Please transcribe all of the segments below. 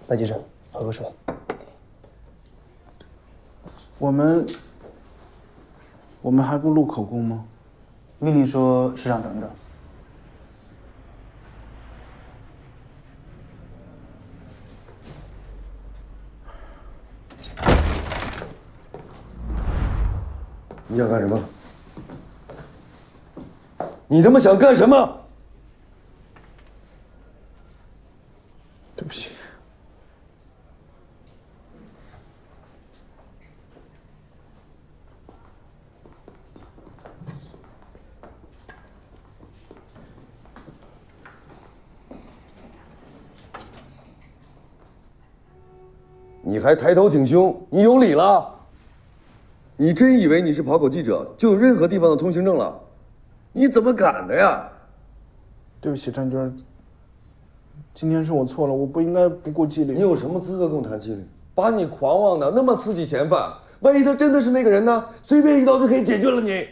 白继生，喝个水。我们还不录口供吗？命令说市场等着。你想干什么？你他妈想干什么？对不起。你还抬头挺胸，你有理了？你真以为你是跑口记者就有任何地方的通行证了？你怎么敢的呀？对不起，张军，今天是我错了，我不应该不顾纪律。你有什么资格跟我谈纪律？把你狂妄的那么刺激嫌犯，万一他真的是那个人呢？随便一刀就可以解决了你。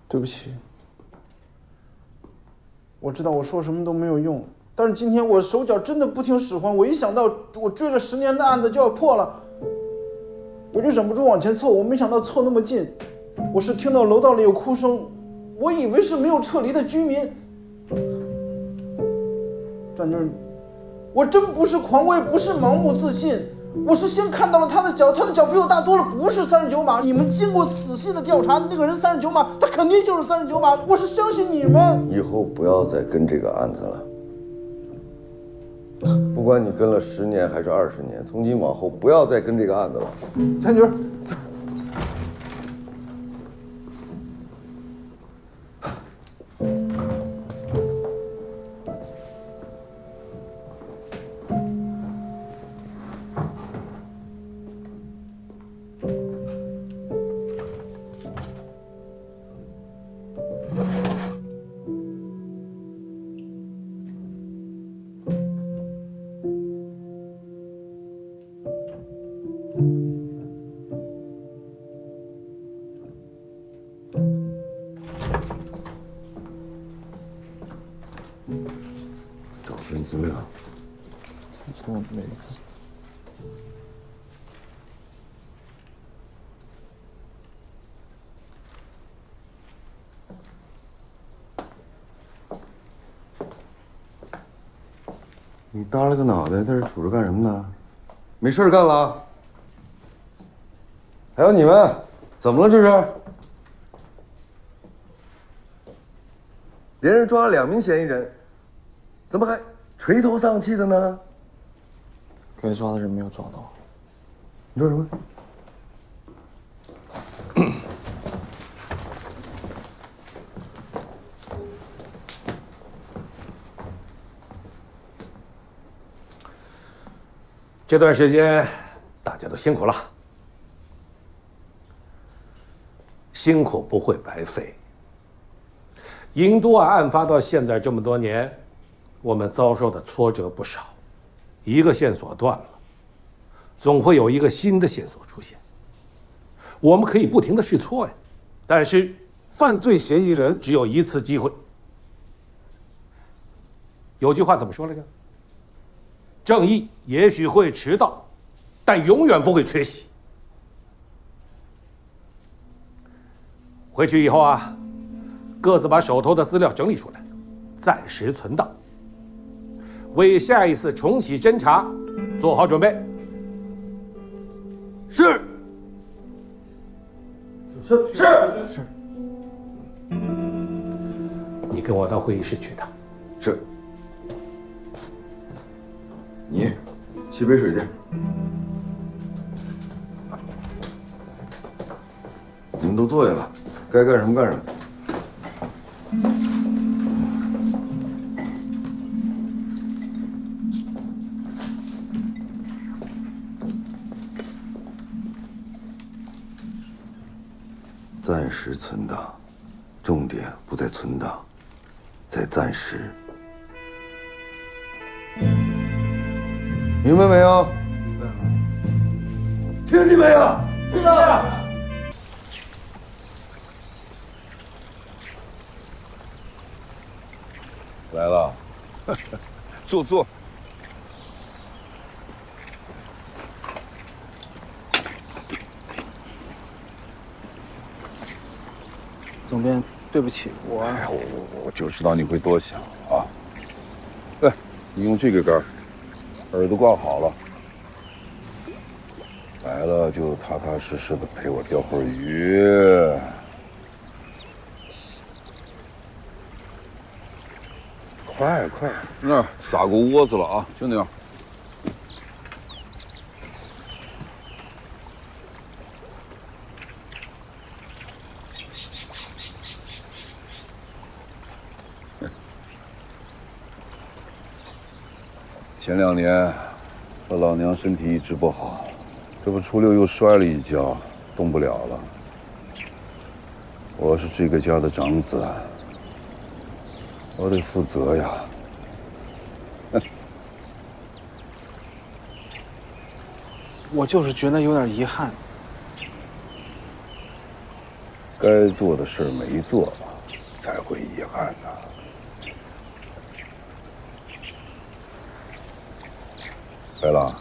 对不起，我知道我说什么都没有用，但是今天我手脚真的不听使唤，我一想到我追了10年的案子就要破了，我就忍不住往前凑，我没想到凑那么近，我是听到楼道里有哭声，我以为是没有撤离的居民。张军，我真不是狂，我也不是盲目自信，我是先看到了他的脚，他的脚比我大多了，不是39码。你们经过仔细的调查，那个人39码，他肯定就是39码，我是相信你们。以后不要再跟这个案子了，不管你跟了10年还是20年，从今往后不要再跟这个案子了。张军，找份资料。给我来一个。你耷拉个脑袋在这杵着干什么呢？没事干了？还有你们，怎么了这是？连人抓了2名嫌疑人，怎么还垂头丧气的呢？该抓的人没有抓到。你说什么？这段时间大家都辛苦了，辛苦不会白费。银都案发到现在这么多年，我们遭受的挫折不少，一个线索断了，总会有一个新的线索出现。我们可以不停的试错呀，但是犯罪嫌疑人只有一次机会。有句话怎么说来着？正义也许会迟到，但永远不会缺席。回去以后啊，各自把手头的资料整理出来，暂时存档，为下一次重启侦查做好准备。是。是。你跟我到会议室去一趟。是。你沏杯水去。你们都坐下了，该干什么干什么。暂时存档，重点不在存档，在暂时。明白没有？听见没有？听到了。来了，坐坐。总编，对不起，哎呀，我就知道你会多想啊。来，你用这个杆儿，耳朵挂好了。来了就踏踏实实的陪我钓会儿鱼。快快，那儿撒过窝子了啊，就那样。前2年，我老娘身体一直不好，这不初6又摔了一跤，动不了了。我是这个家的长子，我得负责呀。我就是觉得有点遗憾。该做的事儿没做，才会遗憾呢。白狼，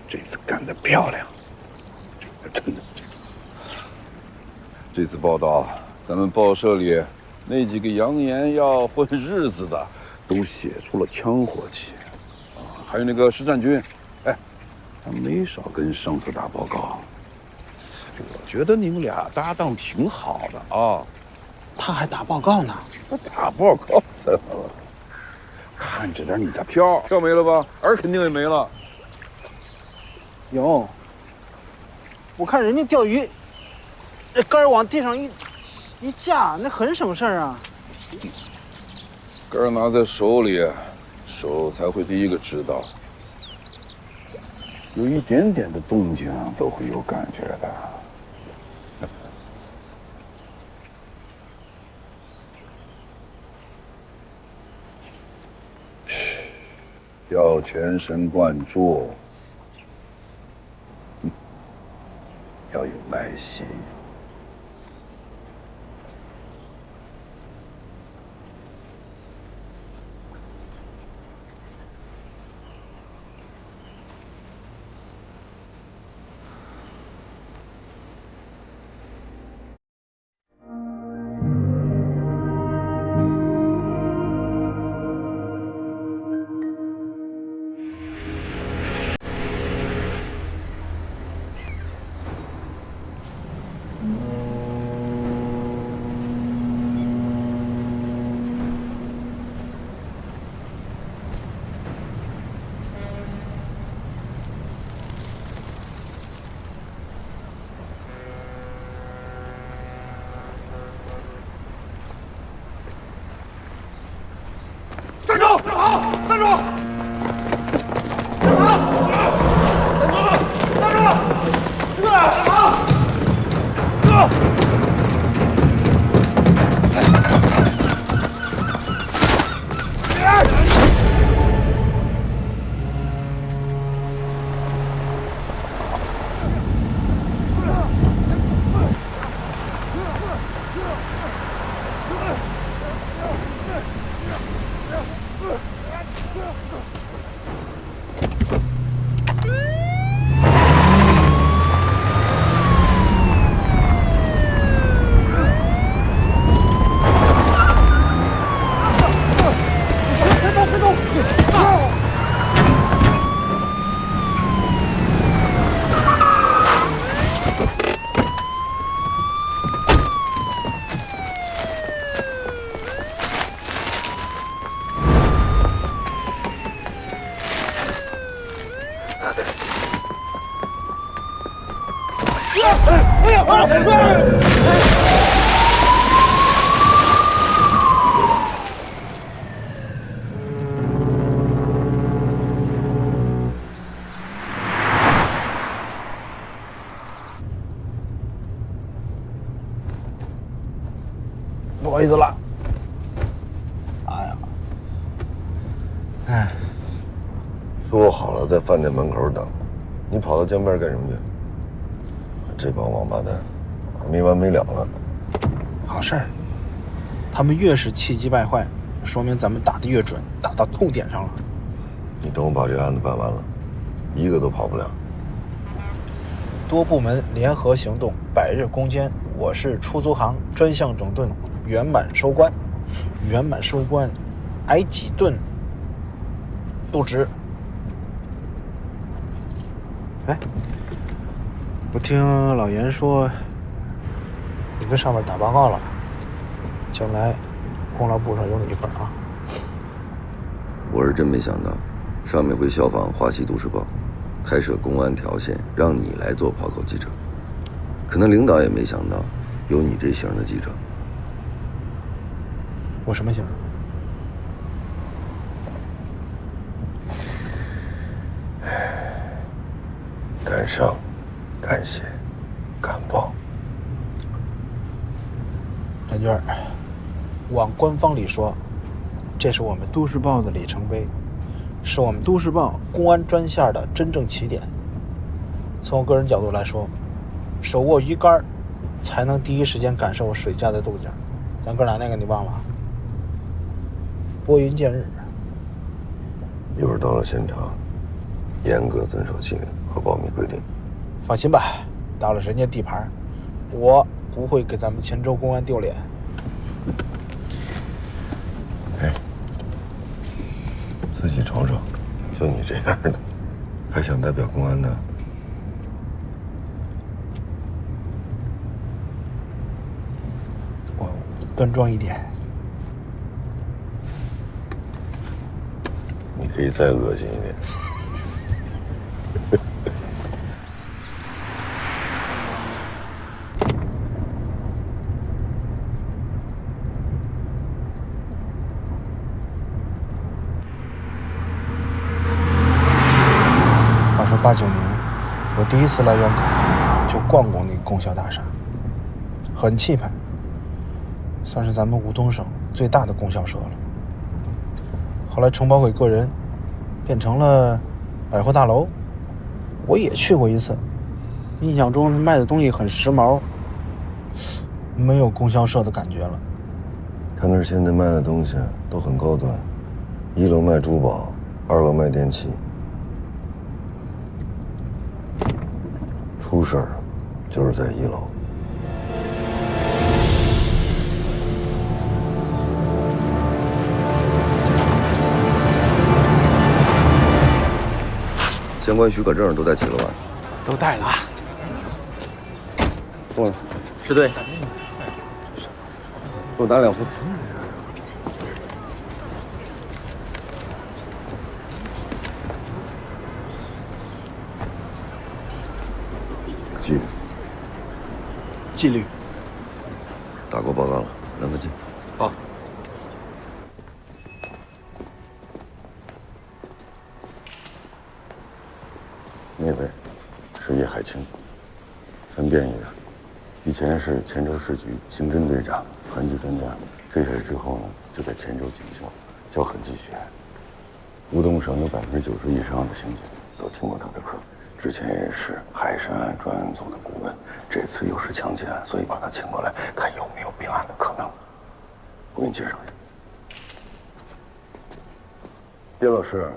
这次干得漂亮，真的。这次报道，咱们报社里那几个扬言要混日子的，都写出了枪火气。还有那个施战军，哎，他没少跟上头打报告。我觉得你们俩搭档挺好的啊。他还打报告呢？我打报告怎么了？看着点你的票没了吧？饵肯定也没了。有，我看人家钓鱼，这竿往地上一架，那很省事儿啊。竿拿在手里，手才会第一个知道。有一点点的动静都会有感觉的。要全神贯注，要有耐心。站住！好，站住！站好！站住！站好！不好意思了。说好了在饭店门口等，你跑到江边干什么去？这帮王八蛋，没完没了了。好事儿，他们越是气急败坏，说明咱们打得越准，打到痛点上了。你等我把这个案子办完了，一个都跑不了。多部门联合行动，百日攻坚。我市出租行专项整顿圆满收官，圆满收官，挨几顿不值。哎，我听老严说，你跟上面打报告了，将来功劳簿上有你一份啊。我是真没想到，上面会效仿《华西都市报》，开设公安条线，让你来做跑口记者。可能领导也没想到，有你这型的记者。我什么型？敢上，敢写，敢报。蓝娟，往官方里说，这是我们都市报的里程碑，是我们都市报公安专线的真正起点。从我个人角度来说，手握鱼竿，才能第一时间感受水下的动静。咱哥俩那个你忘了？拨云见日。一会儿到了现场，严格遵守纪律和保密规定。放心吧，到了人家地盘，我不会给咱们黔州公安丢脸。哎，自己瞅瞅，就你这样的，还想代表公安呢？我端庄一点。你可以再恶心一点。话说89年，我第一次来院口，就逛过那个供销大厦，很气派，算是咱们梧桐省最大的供销社了。后来承包给个人，变成了百货大楼。我也去过一次，印象中卖的东西很时髦，没有供销社的感觉了。他那儿现在卖的东西都很高端，1楼卖珠宝，2楼卖电器。出事儿就是在1楼。相关许可证都带齐了吧？都带了啊。送来。支队，给我打2副。纪律。纪律。打过报告了，让他进。好。那位是叶海清，传便一点。以前是黔州市局刑侦队长、韩剧专家，退下来之后呢，就在黔州进修，教狠技学。梧桐省有90%以上的刑警都听过他的课。之前也是海参案专案组的顾问，这次又是强奸案，所以把他请过来，看有没有并案的可能。我给你介绍一下，叶老师。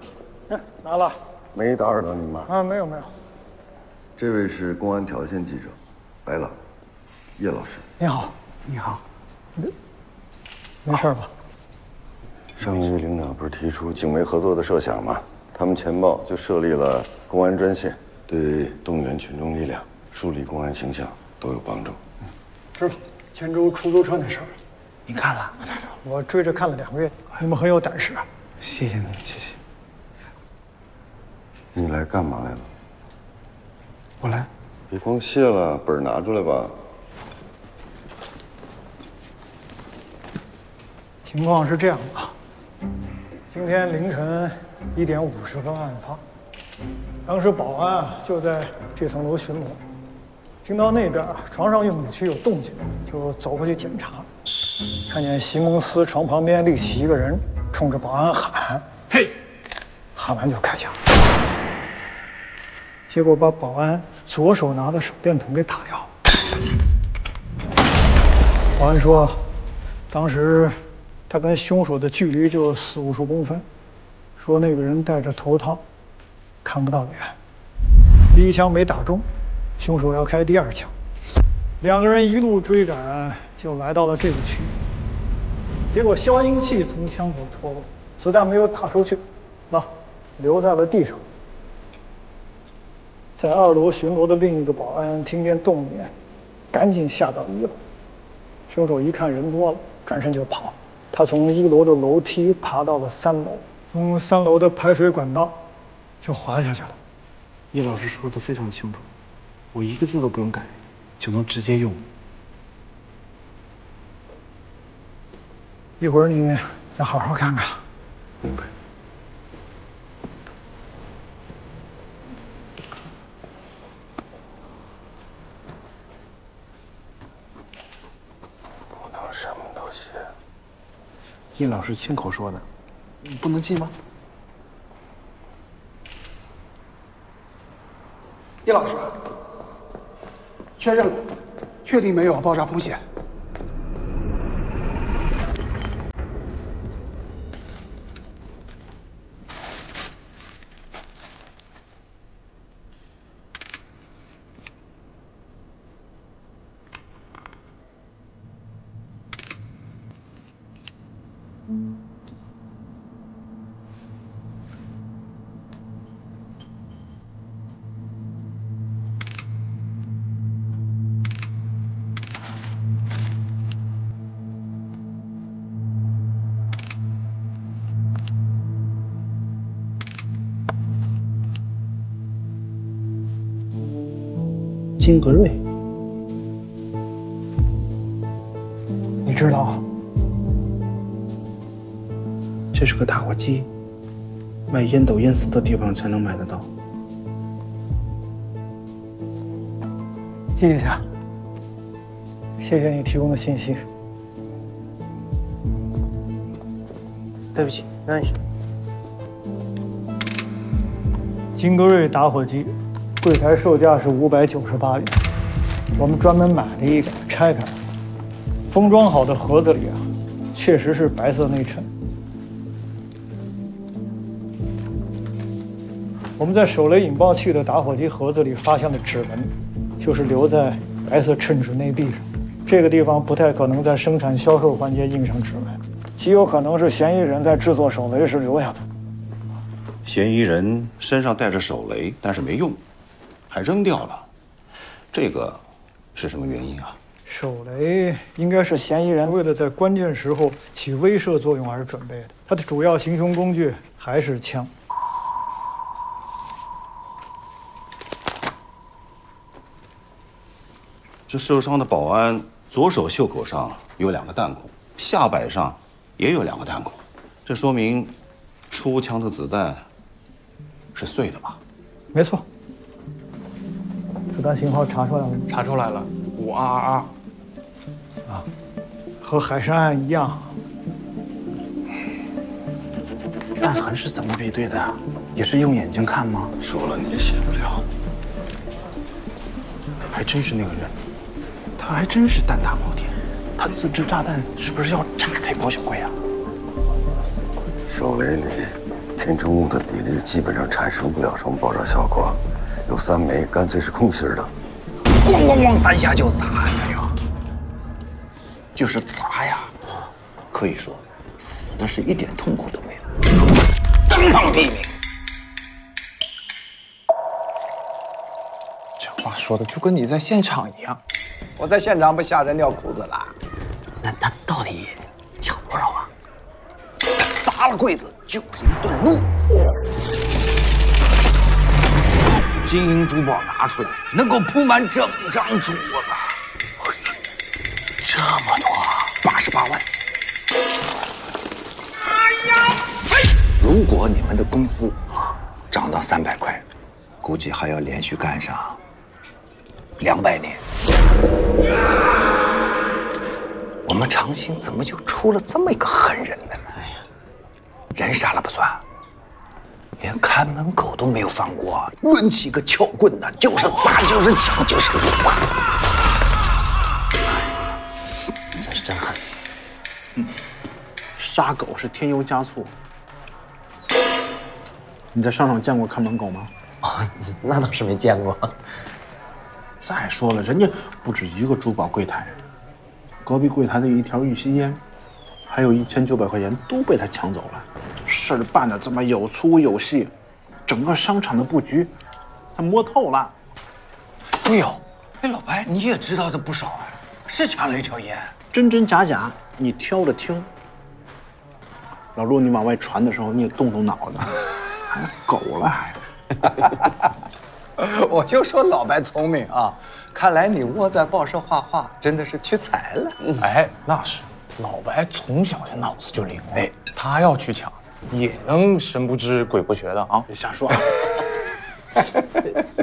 拿了。没打扰到您吧？啊，没有没有。这位是公安条线记者，白朗，叶老师。你好，你好。没事吧？上个月领导不是提出警媒合作的设想吗？他们前报就设立了公安专线，对动员群众力量、树立公安形象都有帮助。知道黔州出租车那事儿，你看了？我追着看了2个月。你们很有胆识啊！谢谢你，谢谢。你来干嘛来了？我来。别光谢了，本儿拿出来吧。情况是这样的，今天凌晨1点50分案发，当时保安就在这层楼巡逻，听到那边床上用母区有动静，就走过去检查，看见席蒙斯床旁边立起一个人，冲着保安喊：“嘿！”喊完就开枪，结果把保安左手拿的手电筒给打掉。保安说：“当时他跟凶手的距离就40-50公分，说那个人戴着头套，看不到脸。第一枪没打中，凶手要开第二枪。两个人一路追赶，就来到了这个区域。结果消音器从枪口脱落，子弹没有打出去，留在了地上。在2楼巡逻的另一个保安听见动静，赶紧下到1楼。凶手一看人多了，转身就跑。他从1楼的楼梯爬到了3楼，从3楼的排水管道就滑下去了。叶老师说的非常清楚，我一个字都不用改，就能直接用。一会儿你再好好看看。明白。不能什么都写。叶老师亲口说的，你不能记吗？叶老师，确认了，确定没有爆炸风险。金格瑞，你知道？这是个打火机，卖烟斗烟丝的地方才能买得到。记一下。谢谢你提供的信息。对不起，认识。金格瑞打火机，柜台售价是598元，我们专门买了一个，拆开，封装好的盒子里确实是白色内衬。我们在手雷引爆器的打火机盒子里发现的指纹，就是留在白色衬纸内壁上。这个地方不太可能在生产销售环节印上指纹，极有可能是嫌疑人在制作手雷时留下的。嫌疑人身上带着手雷，但是没用，还扔掉了，这个是什么原因啊？手雷应该是嫌疑人为了在关键时候起威慑作用而准备的，他的主要行凶工具还是枪。这受伤的保安左手袖口上有2个弹孔，下摆上也有2个弹孔，这说明出枪的子弹是碎的吧？没错。子弹型号查出来了吗？查出来了，5222。啊，和海山案一样。弹痕是怎么比对的呀？也是用眼睛看吗？说了你也写不了。还真是那个人，他还真是胆大包天。他自制炸弹是不是要炸开保险柜啊？手雷里填充物的比例基本上产生不了什么爆炸效果，有3枚干脆是空心的。咣咣咣3下就砸呀，就是砸呀，可以说死的是一点痛苦都没有，当场毙命。这话说的就跟你在现场一样。我在现场不吓人尿裤子了。那他到底抢多少啊？砸了柜子就是一顿怒。金银珠宝拿出来，能够铺满整张桌子。这么多，88万。哎呀！如果你们的工资涨到300块，估计还要连续干上200年。我们长兴怎么就出了这么一个狠人呢？哎呀，人杀了不算，连看门狗都没有放过，抡起个撬棍呢，就是砸，就是抢，就是撸。这是真狠。杀狗是添油加醋。你在商场见过看门狗吗？哦，那倒是没见过。再说了，人家不止一个珠宝柜台，隔壁柜台的一条玉溪烟，还有1900块钱都被他抢走了。事儿办的这么有粗有细，整个商场的布局他摸透了。哎呦，哎，老白，你也知道的不少啊，是抢了一条烟，真真假假，你挑着听。老陆，你往外传的时候，你也动动脑子，还狗了还。我就说老白聪明啊，看来你窝在报社画画真的是屈才了。哎，那是，老白从小就脑子就灵，哎，他要去抢，也能神不知鬼不觉的啊！别瞎说啊！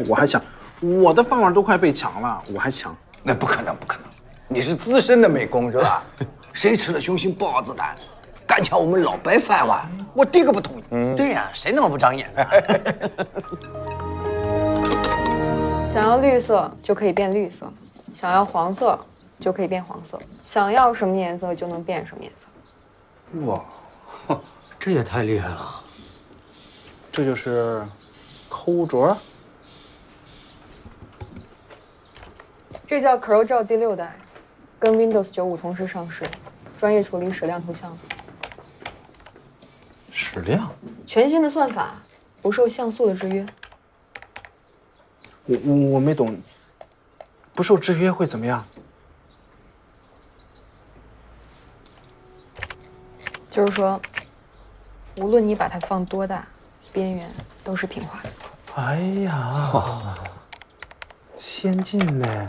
我还想，我的饭碗都快被抢了，我还抢？那不可能，不可能！你是资深的美工是吧？谁吃了雄心豹子胆，敢抢我们老白饭碗，我第一个不同意。对呀，谁能不长眼呢？想要绿色就可以变绿色，想要黄色就可以变黄色，想要什么颜色就能变什么颜色。哇，这也太厉害了！这就是抠镯。这叫 CorelDRAW 第6代，跟 Windows 95同时上市，专业处理矢量图像。矢量？全新的算法，不受像素的制约。我没懂，不受制约会怎么样？就是说，无论你把它放多大，边缘都是平滑的。哎呀，先进呢！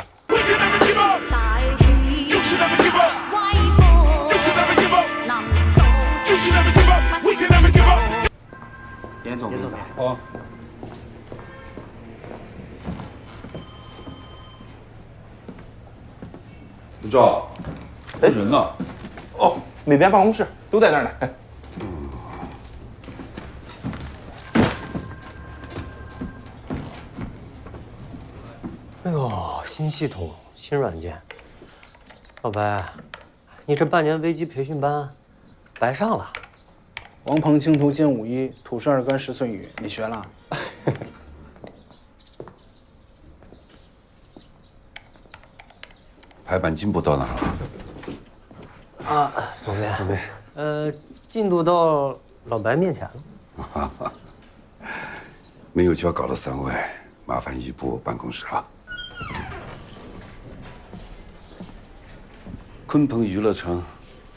严总，严总，好。不知道，哎，人呢？哦，那边办公室都在那儿呢。哎呦，新系统，新软件，老白，你这半年危机培训班白上了。王鹏青图剑51，土氏二干10岁语，你学了？排版进步到哪了？啊，总编，进度到老白面前了。没有交稿的3位，麻烦移步办公室啊。鲲鹏娱乐城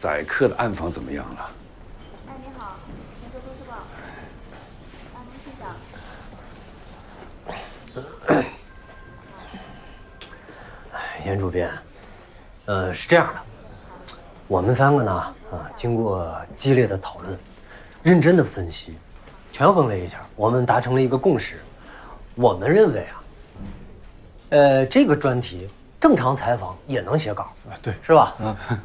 宰客的暗访怎么样了？哎，你好，泉州都市报。您请讲。严主编，是这样的，我们3个呢，经过激烈的讨论，认真的分析，权衡了一下，我们达成了一个共识。我们认为啊，这个专题正常采访也能写稿，对，是吧？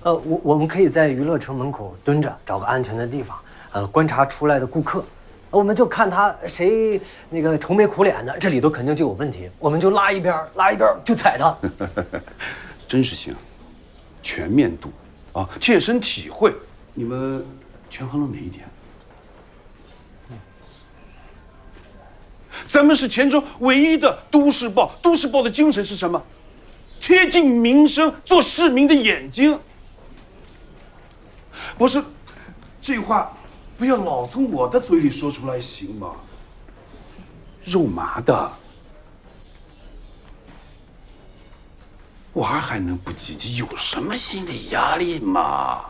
我们可以在娱乐城门口蹲着，找个安全的地方，观察出来的顾客，我们就看他谁那个愁眉苦脸的，这里头肯定就有问题，我们就拉一边就踩他。真实性、全面度啊，切身体会，你们权衡了哪一点？咱们是泉州唯一的都市报，都市报的精神是什么？贴近民生，做市民的眼睛。不是，这话不要老从我的嘴里说出来，行吗？肉麻的。娃儿还能不积极？有什么心理压力嘛？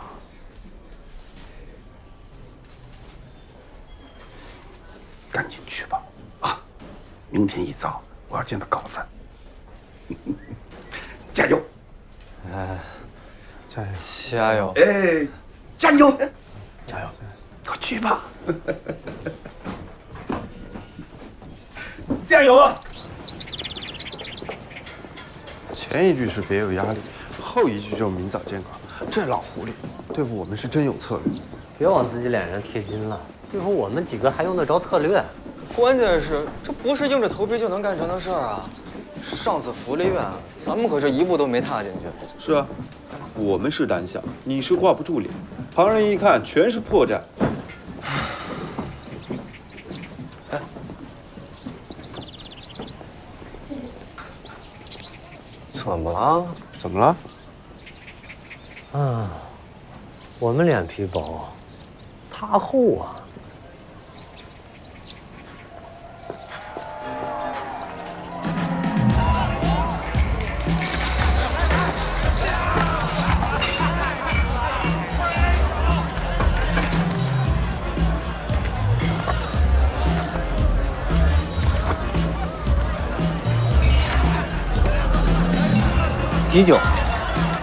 赶紧去吧，啊！明天一早我要见到稿子。加油！加油！哎，加油！加油！快去吧！加油啊！前一句是别有压力，后一句就明早见稿。这老狐狸对付我们是真有策略。别往自己脸上贴金了，对付我们几个还用得着策略？关键是这不是硬着头皮就能干成的事儿啊！上次福利院，咱们可是一步都没踏进去。是啊，我们是胆小，你是挂不住脸，旁人一看全是破绽。谢谢。怎么了？怎么了？啊，我们脸皮薄，他厚啊。啤酒，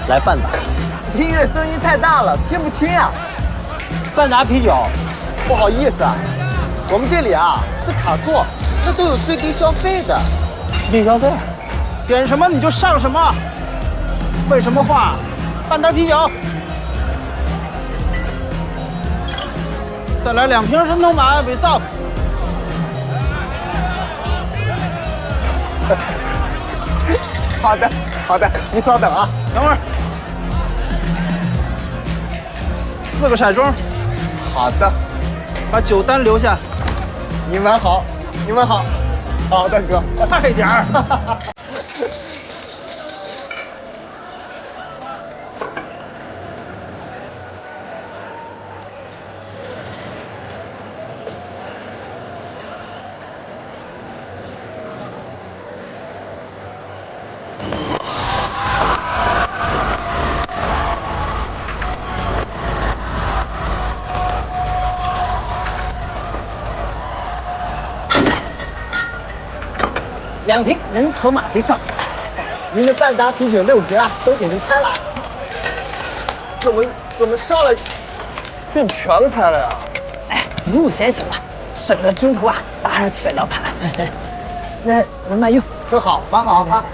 来半打。音乐声音太大了，听不清啊。半打啤酒。不好意思啊，我们这里啊是卡座，那都有最低消费的。最低消费？点什么你就上什么。废什么话？半打啤酒。再来2瓶人头马北少。好的，好的，你稍等啊。等会儿。4个骰盅。好的。把酒单留下。你们好，你们好。好的，哥。快点儿。2瓶人头马杯上。您的半打啤酒6瓶啊，都给您开了。怎么上来就全开了呀？哎，入先行吧，省得中途啊打扰起来老板。那我慢用，喝好，蛮好啊。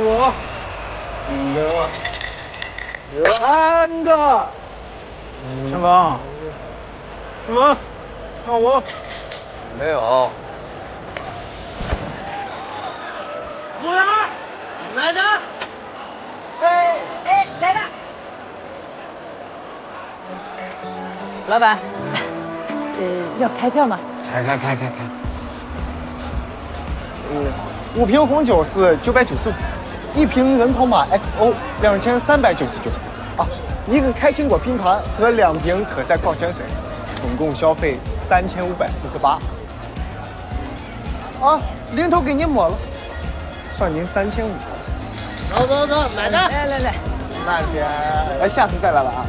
我2个，3个。陈峰，陈峰，看我。没有。服务员，来的。哎，来了。老板，要开票吗？开。5瓶红酒是995，1瓶人头马 XO 2399啊，1个开心果拼盘和2瓶可赛矿泉水，总共消费3548。啊，零头给您抹了，算您3500。走，买单。来，慢点，来，下次再来了啊。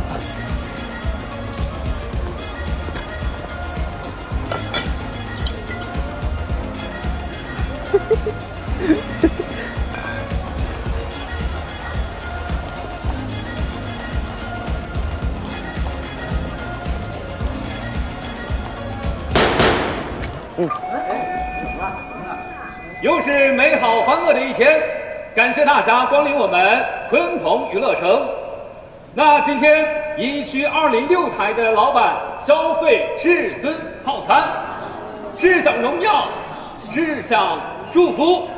又是美好欢乐的一天，感谢大家光临我们鲲鹏娱乐城。那今天一区206台的老板消费至尊套餐，志享荣耀，志享祝福。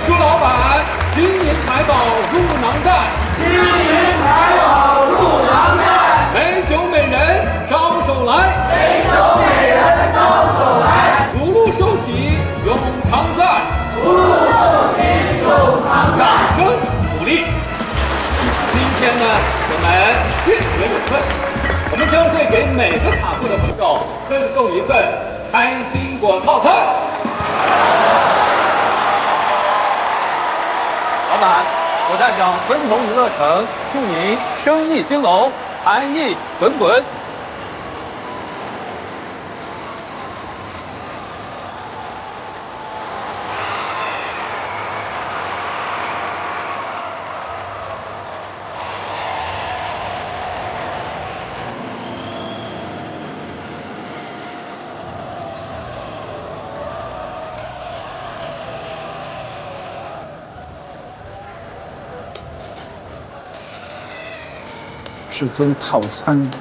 祝老板金银财宝入囊袋，金银财宝入囊袋，美酒美人招手来，美酒美人招手来，福禄寿喜永常在，福禄寿喜永常在，掌声鼓励。今天呢，我们见缘有份，我们将会给每个卡座的朋友赠送一份开心果套餐。老板，我代表鲲鹏娱乐城祝您生意兴隆，才艺滚滚。至尊套餐，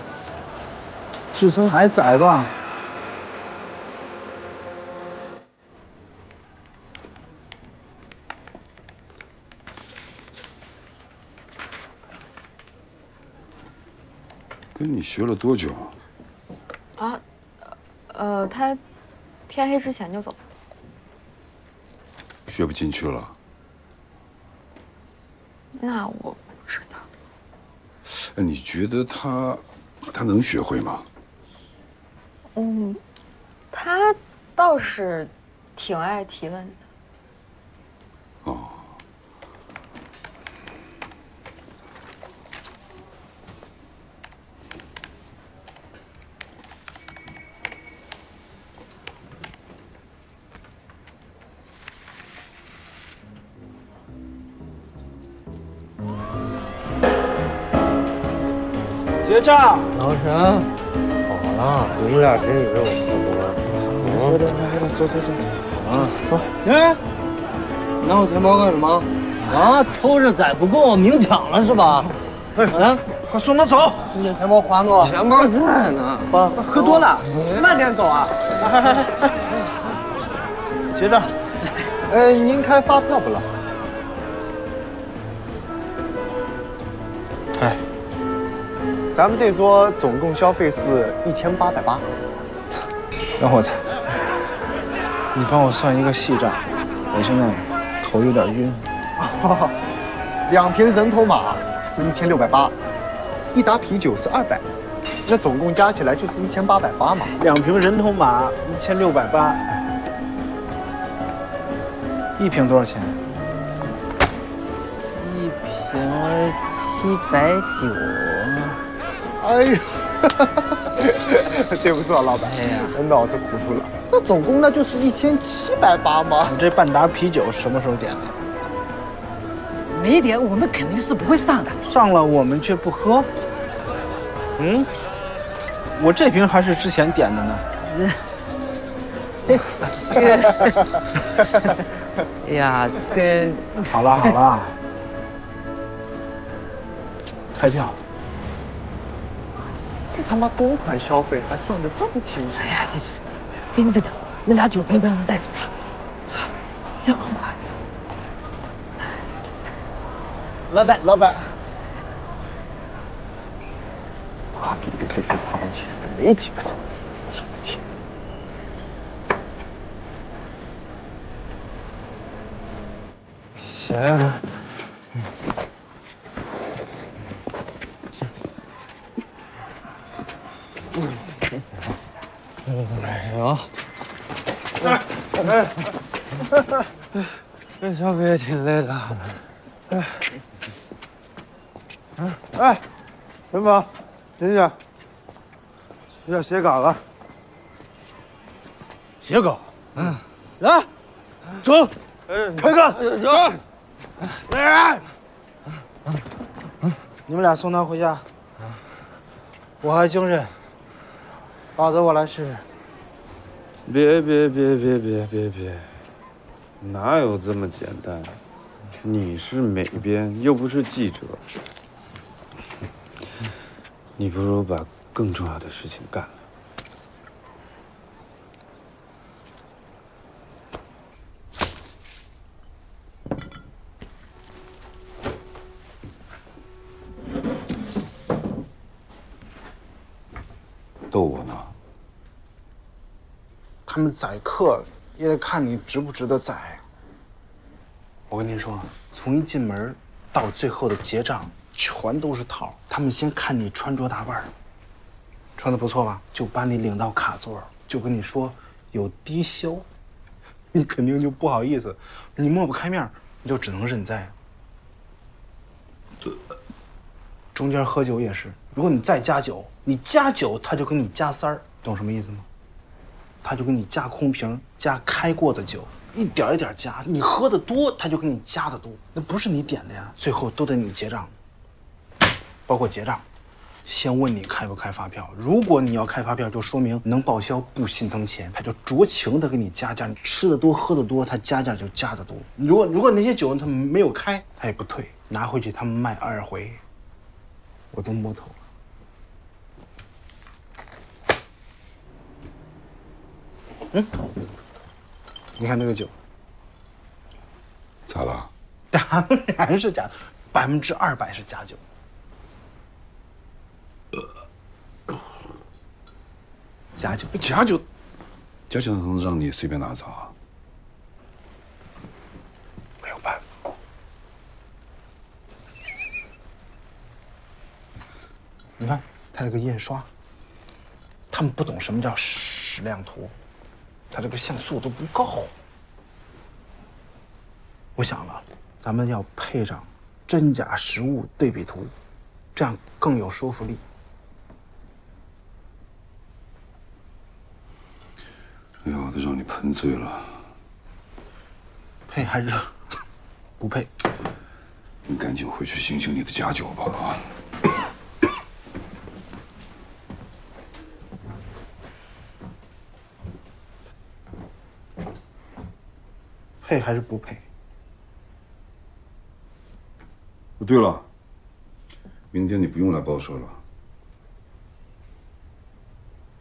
至尊还在吧？跟你学了多久啊？他天黑之前就走了。学不进去了？那我不知道。哎，你觉得他能学会吗？嗯，他倒是挺爱提问的。哦。结账。老沈，好了，你们俩真以为我喝多了？喝点，走。啊，走。哎，拿我钱包干什么？啊，偷着宰不够，明抢了是吧？啊，快送他走！你钱包还给我。钱包在呢。喝多了，慢点走啊！结账。您开发票不了？开。咱们这桌总共消费是1880。小伙子，你帮我算一个细账，我现在头有点晕。2瓶人头马是1680，一打啤酒是200，那总共加起来就是1880嘛。2瓶人头马1680，一瓶多少钱？一瓶790。哎呀，对不住啊，老板，我脑子糊涂了。那总共那就是1780嘛。你这半打啤酒什么时候点的？没点，我们肯定是不会上的。上了我们却不喝。嗯，我这瓶还是之前点的呢。哎呀，这个好了，开票。这他妈公款消费还算得这么清楚？哎呀，盯着点，那俩酒瓶不让带走了。操，这王八蛋！老板，啊，这是烧钱，没几个烧几个钱。行。有。这消费也挺累的。元宝，醒醒，要写稿了。写稿？来，走，开干！走。你们俩送他回家，我还精神，包子我来试试。别，哪有这么简单？你是美编，又不是记者，你不如把更重要的事情干了。逗我呢？他们宰客也得看你值不值得宰。我跟您说，从一进门到最后的结账，全都是套。他们先看你穿着打扮，穿的不错吧，就把你领到卡座，就跟你说有低消，你肯定就不好意思，你抹不开面，你就只能认栽。中间喝酒也是，如果你再加酒，你加酒他就给你加3儿，懂什么意思吗？他就给你加空瓶，加开过的酒，一点一点加。你喝的多，他就给你加的多，那不是你点的呀，最后都得你结账，包括结账。先问你开不开发票，如果你要开发票，就说明能报销，不心疼钱，他就酌情的给你加价。你吃的多喝的多，他加价就加的多。如果那些酒他没有开，他也不退，拿回去他们卖2回，我都摸透了。你看那个酒，咋了？当然是假的，200%是假酒。假酒，假酒，假酒能让你随便拿走啊？没有办法。你看他这个印刷，他们不懂什么叫矢量图，他这个像素都不够。我想了，咱们要配上真假实物对比图，这样更有说服力。哎呦，都让你喷醉了。配还是不配？你赶紧回去醒醒你的假酒吧啊！配还是不配？对了，明天你不用来报社了。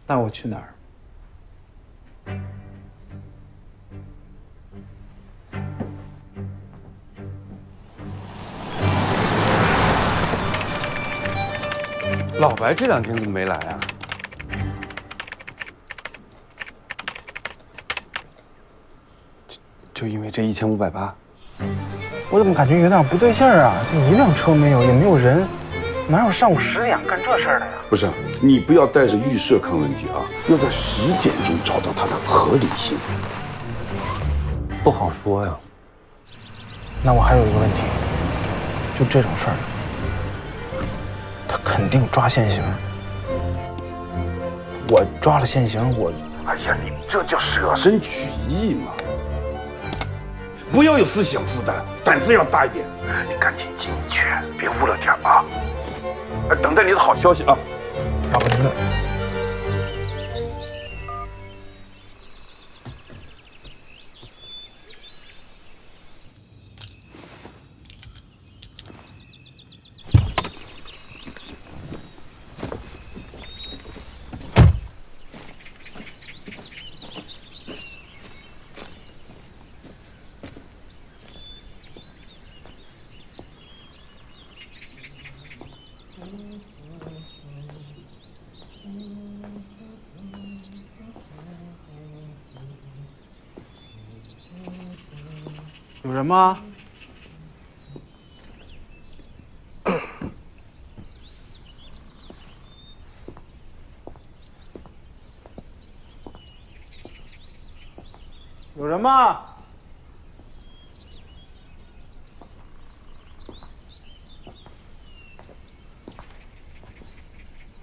那我去哪儿？老白这2天怎么没来啊？就因为这1580，我怎么感觉有点不对劲儿啊？这一辆车没有，也没有人，哪有上午10点干这事儿的呀？不是，你不要带着预设看问题啊，要在实践中找到它的合理性。不好说呀。那我还有一个问题，就这种事儿，他肯定抓现行。我抓了现行，我……哎呀，你这叫舍身取义嘛！不要有思想负担，胆子要大一点。你赶紧进去，别误了点啊！等待你的好消息啊！要不真的。有人吗？有人吗？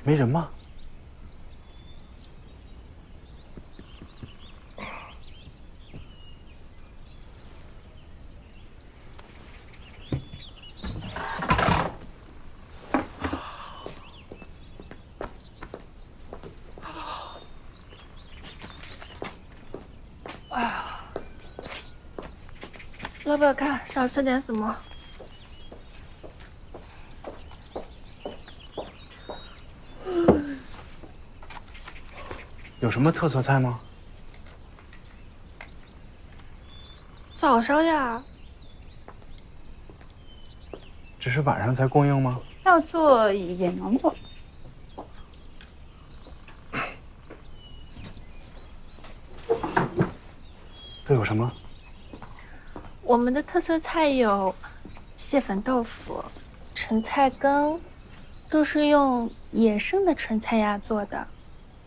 没人吗？要不要看？少吃点什么？有什么特色菜吗？早烧呀。只是晚上才供应吗？要做也能做。这有什么？我们的特色菜有蟹粉豆腐、纯菜羹，都是用野生的纯菜芽做的，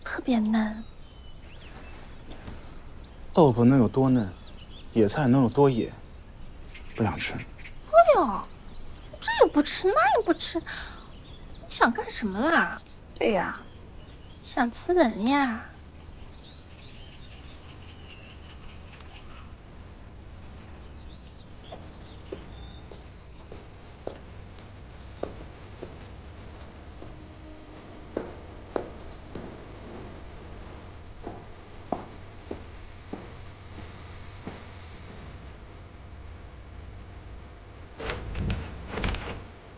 特别嫩。豆腐能有多嫩？野菜能有多野？不想吃。哎呦，这也不吃，那也不吃，想干什么啦？对呀，想吃人呀。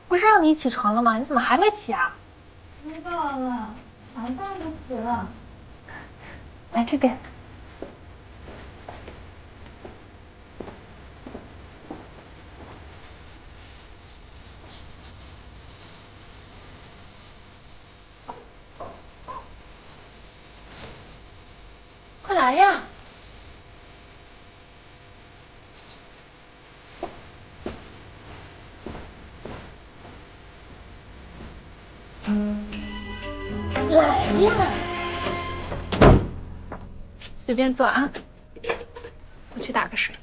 不是让你起床了吗？你怎么还没起啊？知道了，马上就死了。来这边。快来呀！来呀！随便坐啊，我去打个水。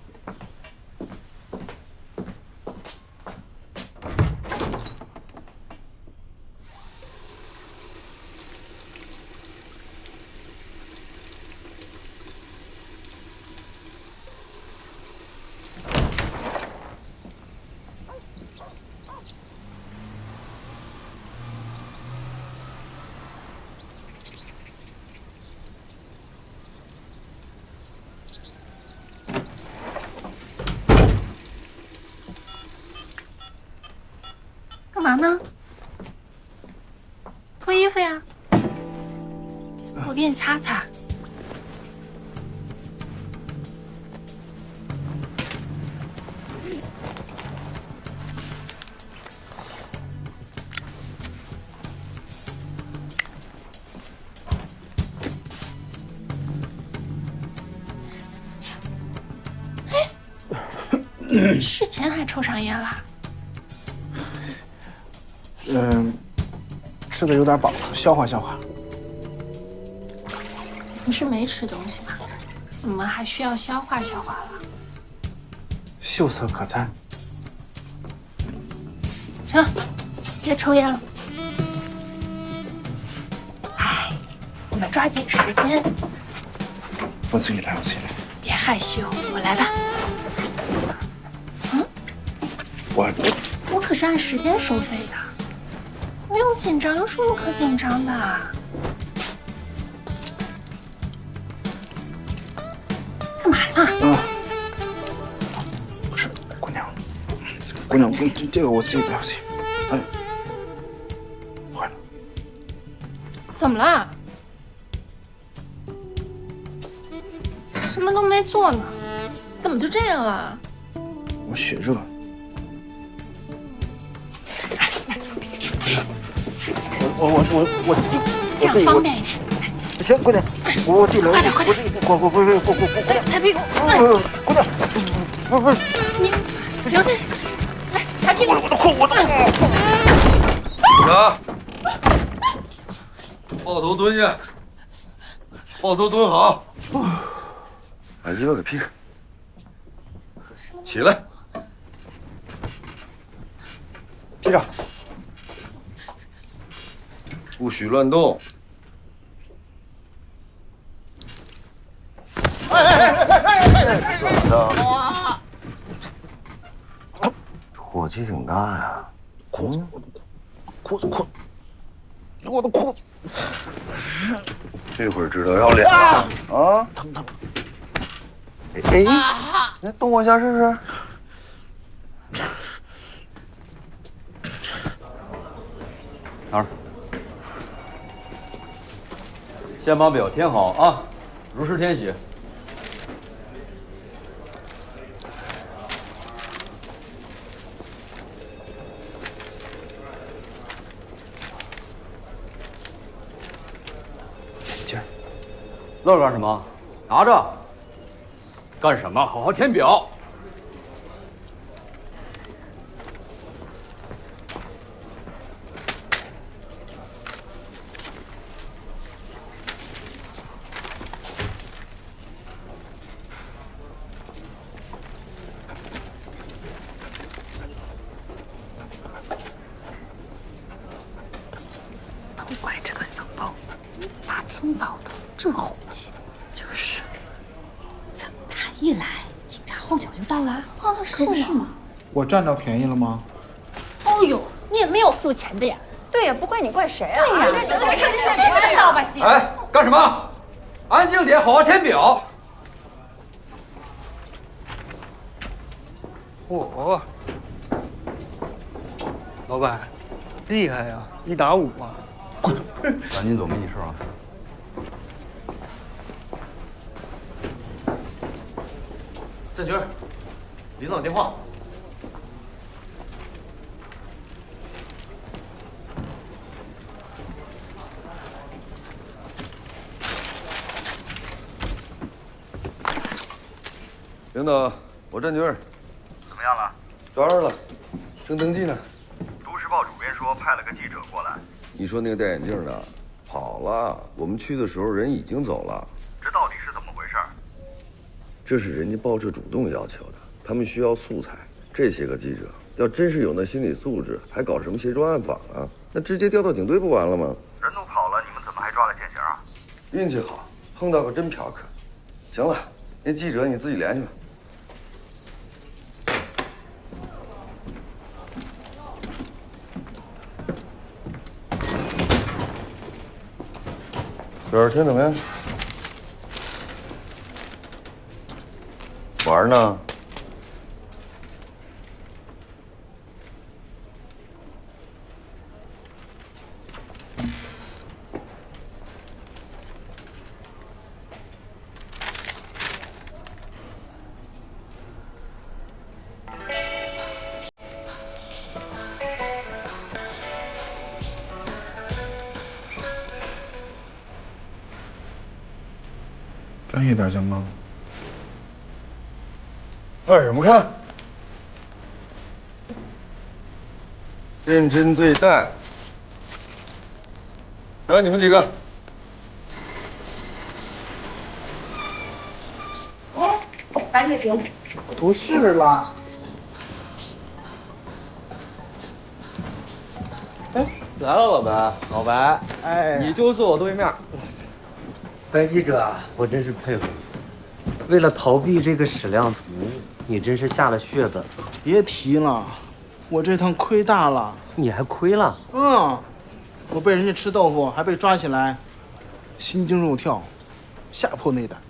干嘛呢？脱衣服呀！我给你擦擦。哎，事前还抽上烟啦？吃的有点饱，消化消化。不是没吃东西吗？怎么还需要消化消化了？秀色可餐。行了，别抽烟了。哎，我们抓紧时间。我自己来，我自己来。别害羞，我来吧。我可是按时间收费的。不用紧张，有什么可紧张的？干嘛呢？不是，姑娘，这个我自己带回去。哎，坏了。怎么了？什么都没做呢，怎么就这样了？我血热。我自己，这样方便一点。行，姑娘，我自己来。快点，快点！我抬屁股。姑娘，不是你，行，来抬屁股。我的啊！抱头蹲下，抱头蹲好，把衣服给披上，起来，披上。不许乱动！怎么着？火气挺大呀！裤子，我的裤子！这会儿知道要脸了啊！疼！哎，你动我一下试试。哪儿？先把表填好啊，如实填写。进来，愣着干什么？拿着。干什么？好好填表。个小报，大清早的这么猴急。就是，怎么他一来，警察后脚就到了？啊，是吗？我占着便宜了吗？哦呦，你也没有付钱的呀。对呀，不怪你怪谁啊？对呀，真是扫把星。哎，干什么？安静点，好好填表。我，老板，厉害呀，1打5啊！滚！赶紧走，没你事啊。振军，领导电话。领导，我振军。怎么样了？抓着了，正登记呢。都市报主编说派了个记者过来。你说那个戴眼镜的跑了，我们去的时候人已经走了。这到底是怎么回事？这是人家报社主动要求的，他们需要素材。这些个记者要真是有那心理素质，还搞什么协助暗访啊？那直接调到警队不完了吗？人都跑了，你们怎么还抓了现行啊？运气好，碰到个真嫖客。行了，那记者你自己联系吧。这2天怎么样？玩呢？专业点行吗？什么看？认真对待。来，你们几个。赶紧停！不是啦。哎，来了，老白。哎，你就坐我对面。白记者啊，我真是佩服你。为了逃避这个矢量图，你真是下了血本。别提了，我这趟亏大了。你还亏了？嗯，我被人家吃豆腐，还被抓起来，心惊肉跳，吓破内胆。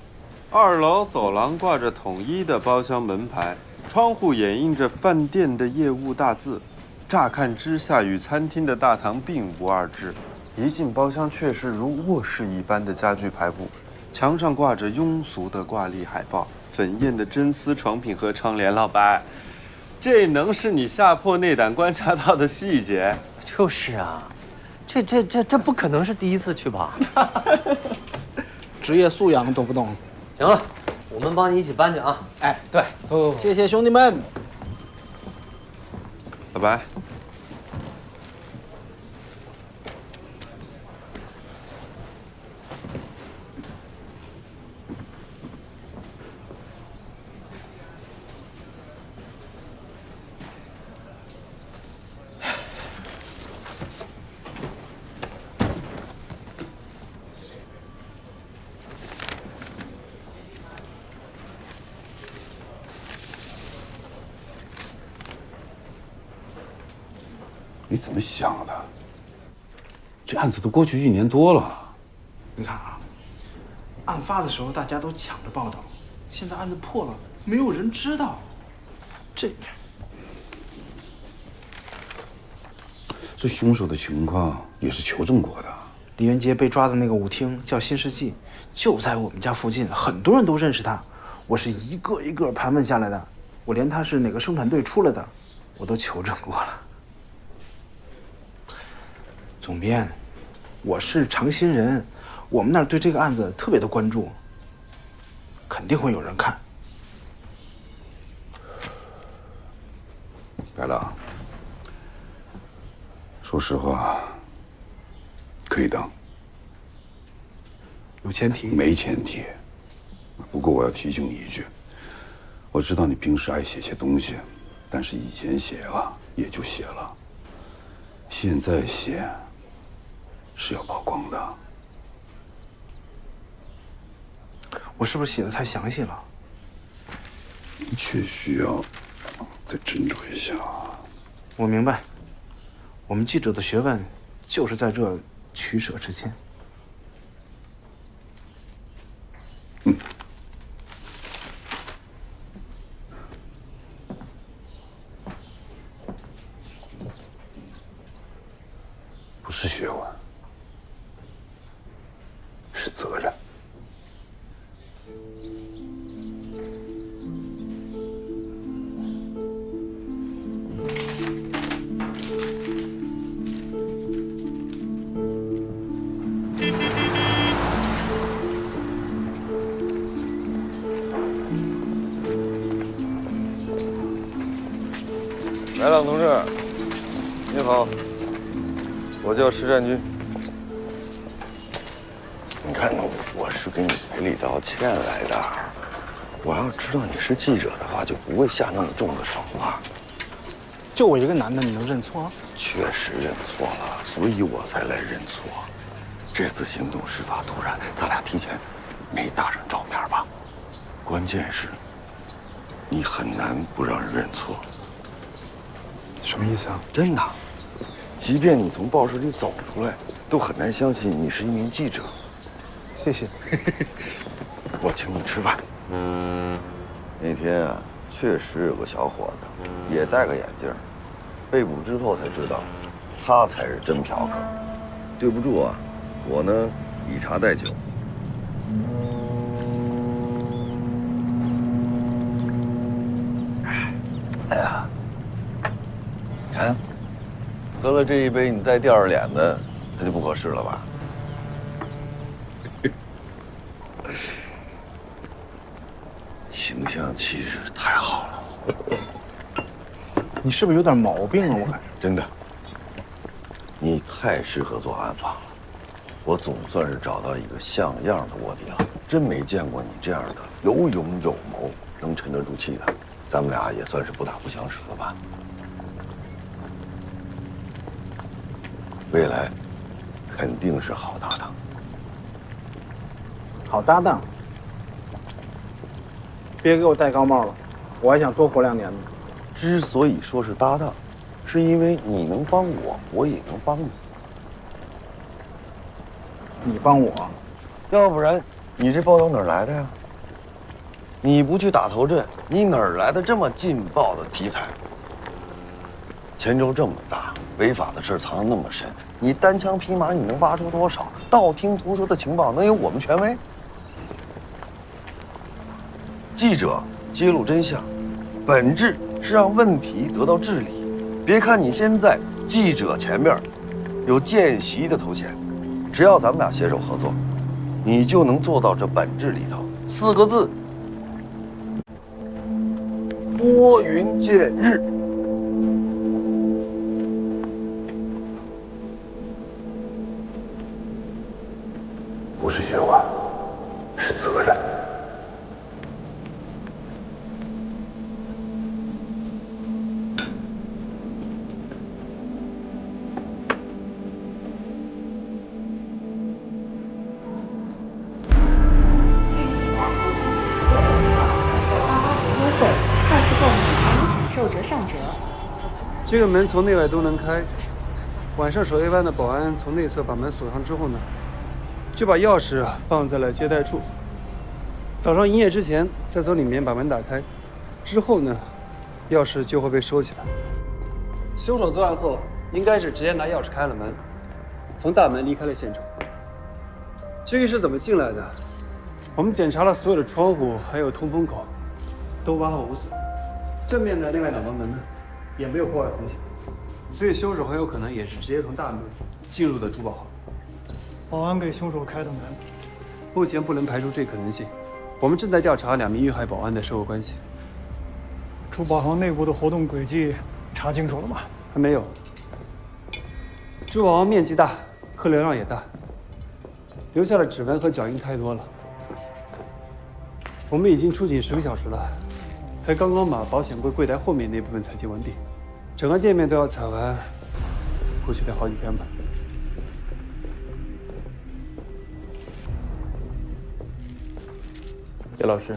2楼走廊挂着统一的包厢门牌，窗户掩映着饭店的业务大字，乍看之下与餐厅的大堂并无二致。一进包厢，却是如卧室一般的家具排布，墙上挂着庸俗的挂历海报，粉艳的真丝床品和窗帘。老白，这能是你吓破内胆观察到的细节？就是啊，这不可能是第一次去吧？职业素养懂不懂？行了，我们帮你一起搬去啊！哎，对，走，谢谢兄弟们。老白。你怎么想的？这案子都过去1年多了。你看啊，案发的时候大家都抢着报道，现在案子破了，没有人知道。这凶手的情况也是求证过的。李元杰被抓的那个舞厅叫新世纪，就在我们家附近，很多人都认识他。我是一个一个盘问下来的，我连他是哪个生产队出来的，我都求证过了。总编，我是长新人，我们那儿对这个案子特别的关注，肯定会有人看。白狼，说实话，可以当。有前提？没前提。不过我要提醒你一句，我知道你平时爱写些东西，但是以前写啊也就写了，现在写是要曝光的。我是不是写的太详细了？的确需要再斟酌一下。我明白，我们记者的学问就是在这取舍之间。不是学问，是责任。来朗同志，你好，我叫石占军。你看，我是给你赔礼道歉来的。我要知道你是记者的话，就不会下那么重的手啊。就我一个男的，你能认错？确实认错了，所以我才来认错。这次行动事发突然，咱俩提前没搭上照面吧？关键是，你很难不让人认错。什么意思啊？真的，即便你从报社里走出来，都很难相信你是一名记者。谢谢。我请你吃饭。那天啊，确实有个小伙子，也戴个眼镜，被捕之后才知道，他才是真嫖客。对不住啊，我呢以茶代酒。哎呀，看，喝了这一杯，你再吊着脸的，那就不合适了吧？形象气质太好了。你是不是有点毛病啊？我感觉真的，你太适合做暗访了。我总算是找到一个像样的卧底了。真没见过你这样的有勇有谋、能沉得住气的。咱们俩也算是不打不相识了吧？未来肯定是好搭档。好搭档，别给我戴高帽了，我还想多活2年呢。之所以说是搭档，是因为你能帮我，我也能帮你。你帮我，要不然你这报道哪儿来的呀？你不去打头阵，你哪儿来的这么劲爆的题材？黔州这么大，违法的事藏得那么深，你单枪匹马你能挖出多少道听途说的情报能有我们权威？记者揭露真相，本质是让问题得到治理。别看你现在记者前面有见习的头衔，只要咱们俩携手合作，你就能做到这本质里头4个字：拨云见日。不是学问，是责任。受折上折。这个门从内外都能开。晚上守夜班的保安从内侧把门锁上之后呢，就把钥匙放在了接待处。早上营业之前，再从里面把门打开，之后呢，钥匙就会被收起来。凶手作案后，应该是直接拿钥匙开了门，从大门离开了现场。至于是怎么进来的，我们检查了所有的窗户还有通风口，都完好无损。正面的另外2道门呢，也没有破坏痕迹，所以凶手很有可能也是直接从大门进入的珠宝行。保安给凶手开的门，目前不能排除这可能性。我们正在调查2名遇害保安的社会关系。珠宝行内部的活动轨迹查清楚了吗？还没有。珠宝行面积大，客流量也大，留下的指纹和脚印太多了。我们已经出警10个小时了，才刚刚把保险柜柜台后面那部分采集完毕，整个店面都要采完，估计得好几天吧。叶老师。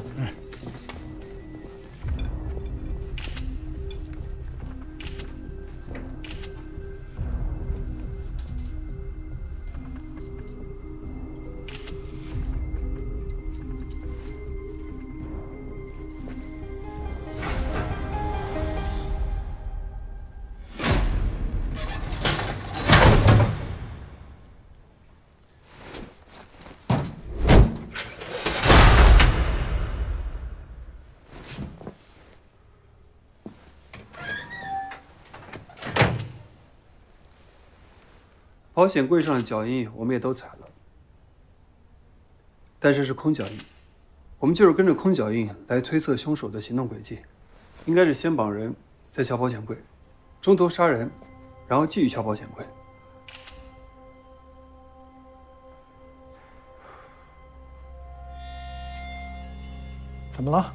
保险柜上的脚印我们也都采了，但是是空脚印。我们就是跟着空脚印来推测凶手的行动轨迹，应该是先绑人，再敲保险柜，中途杀人，然后继续敲保险柜。怎么了？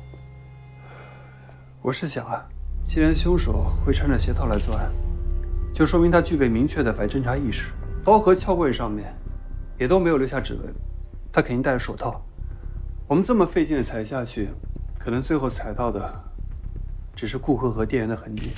我是想啊，既然凶手会穿着鞋套来作案，就说明他具备明确的反侦查意识。刀和撬柜上面也都没有留下指纹，他肯定戴着手套。我们这么费劲的踩下去，可能最后踩到的只是顾客和店员的痕迹。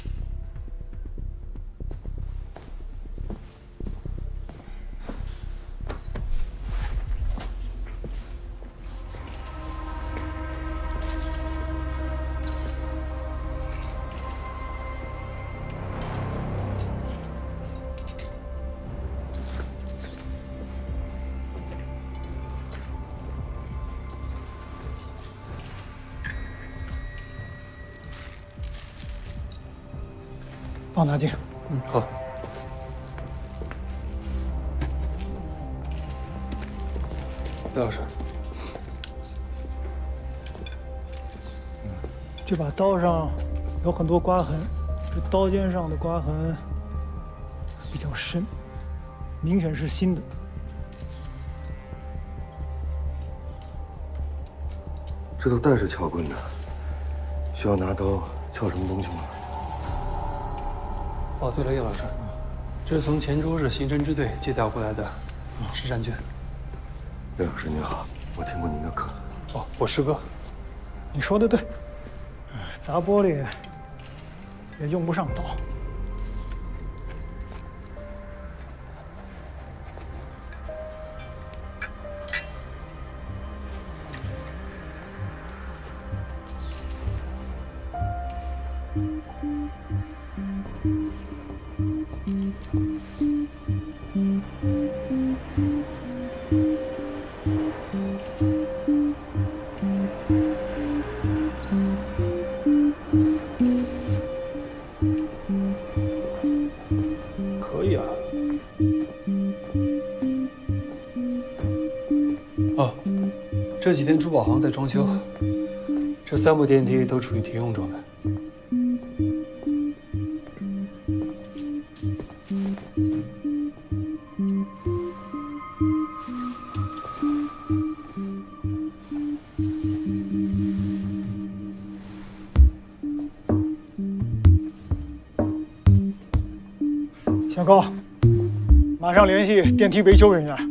帮我拿进。好。刘老师，这把刀上有很多刮痕，这刀尖上的刮痕比较深，明显是新的。这都带着撬棍的，需要拿刀撬什么东西吗？哦，对了，叶老师，这是从黔州市刑侦支队借调过来的实战卷。叶老师您好，我听过您的课。哦，我师哥。你说的对，砸玻璃也用不上刀。可以啊。哦，这几天珠宝行在装修，这3部电梯都处于停用状态。小高，马上联系电梯维修人员，